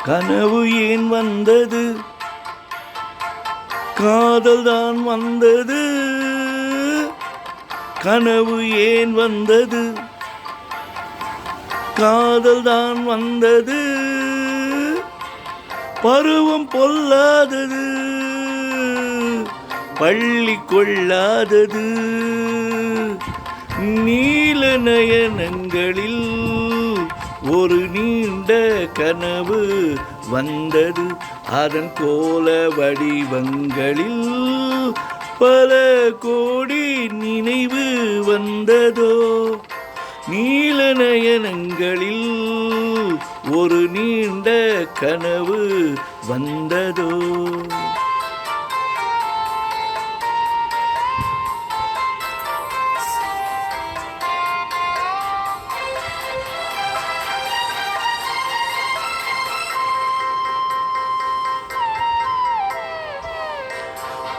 கனவு ஏன் வந்தது, காதல் தான் வந்தது. கனவு ஏன் வந்தது, காதல் தான் வந்தது. பருவம் பொல்லாதது, பள்ளி கொள்ளாதது. நீல நயனங்களில் ஒரு நீண்ட கனவு வந்தது. அதன் கோல வடிவங்களில் பல கோடி நினைவு வந்ததோ. நீல நயனங்களில் ஒரு நீண்ட கனவு வந்ததோ.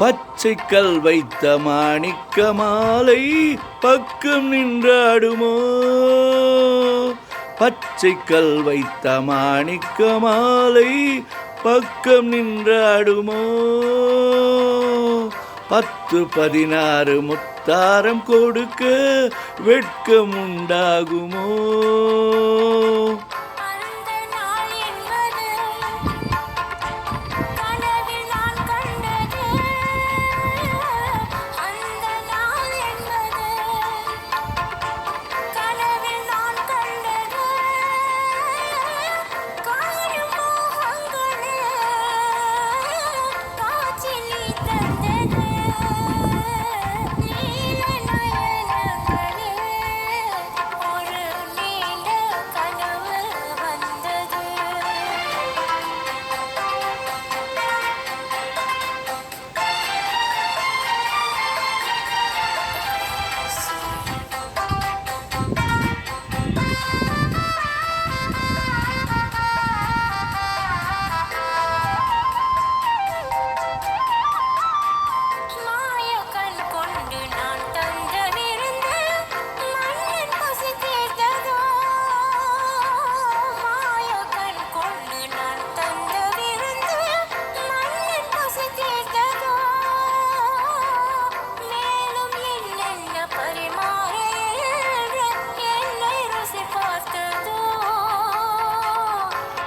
பச்சைக்கல் வைத்த மாணிக்க மாலை பக்கம் நின்றாடுமோ. பச்சைக்கல் வைத்த மாணிக்க மாலை பக்கம் நின்றாடுமோ. 10-16 முத்தாரம் கொடுக்க வெட்கம் உண்டாகுமோ.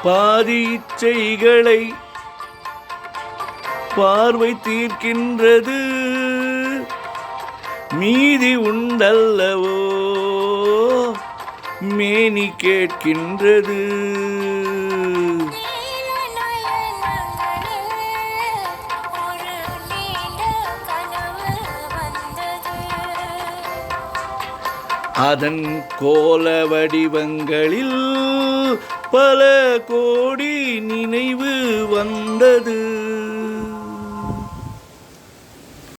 பாதி இச்சைகளை பார்வை தீர்க்கின்றது, மீதி உண்டல்லவோ மேனி கேட்கின்றது. அதன் கோல வடிவங்களில் பல கோடி நினைவு வந்தது.